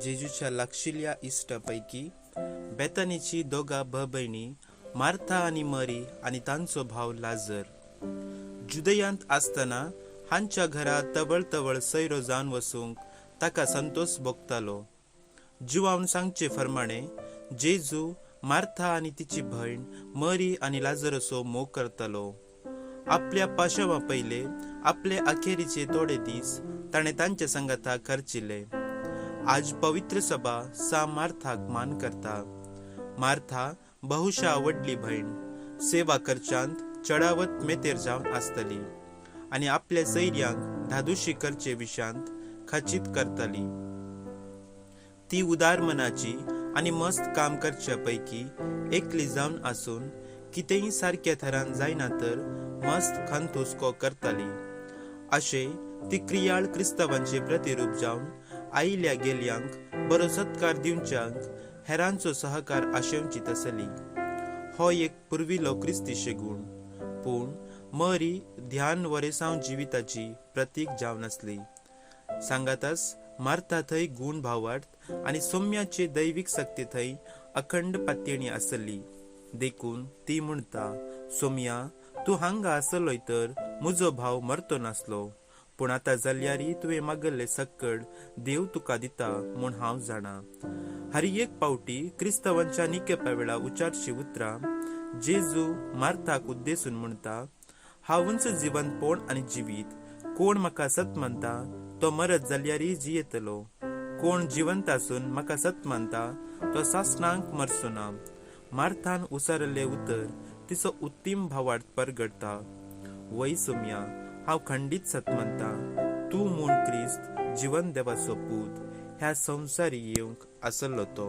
जेजूच्या लागशिल्ल्या इष्टापैकी बेतानीची दोगा भयणी मार्था आणि मरी आणि तांचो भाव लाजर. जुदयांत आसतना हांच्या घरा तवळ तवळ सैरो जावन वसूंक ताका संतोष भोगतालो. जिवावन सांगचे फर्माणे जेजू मार्था आणि तिची भयण मरी आणि लाजरसो मोग करतालो. आपल्या पाशवा पयले आपले अखेरीचे थोडे दीस ताणे तांच्या संगता खर्चिले. आज पवित्र सभा सा मार्थाक मान करता. मार्था बहुशा आवडली भयण सेवा करच्यांत चढावत मेतेर जावन आसतली आणि आपल्या सैर्यांक धादुशी करचे विशांत खचित करतली. ती उदार मनाची आणि मस्त काम करच्या पैकी एकली जावन आसून कितेंय सारक्या थरान जायना तर मस्त खंतुस्को करतली. अशे ती क्रियाळ क्रिस्तवांचे प्रतिरूप जावन आयिल्ल्या गेल्यांक बरो सत्कार दिवच्यांक हेरांचो सहकार आशेवची तसली. हो एक पुर्विलो क्रिस्तीशे गुण. पूण मरी ध्यान वरेसांव जिविताची प्रतीक जावन आसली. सांगातास मार्था थंय गुण भावार्थ आणि सौम्याचे दैविक शक्ती थंय अखंड पातयणी आसली. देखून ती म्हणटा, सौम्या तूं हांगा आसलोय तर म्हजो भाव मरतो नासलो, पूण आतां जाल्यारी तुवें मागल्ले सक्कड देव तुका दिता म्हूण हांव जाणा. हरी एक पावटी क्रिस्तवांच्या निकेपा वेळा उच्चारची उतरां जेजू मार्थाक उद्देशून म्हणटा, हांवच जीवन पोण आणि जिवीत. कोण म्हाका सत मानता तो मरत जाल्यारी जियेतलो. कोण जिवंत आसून म्हाका सत मानता तो सासणांक मरचो ना. मार्थान उसारले उतर तिचो उत्तीम भावार्थ परगडता. वै सौम्या, हांव खंडीत सत मानता, तूं म्हूण क्रिस्त जीवन देवाचो पूत ह्या संवसारी येवंक आसलो तो.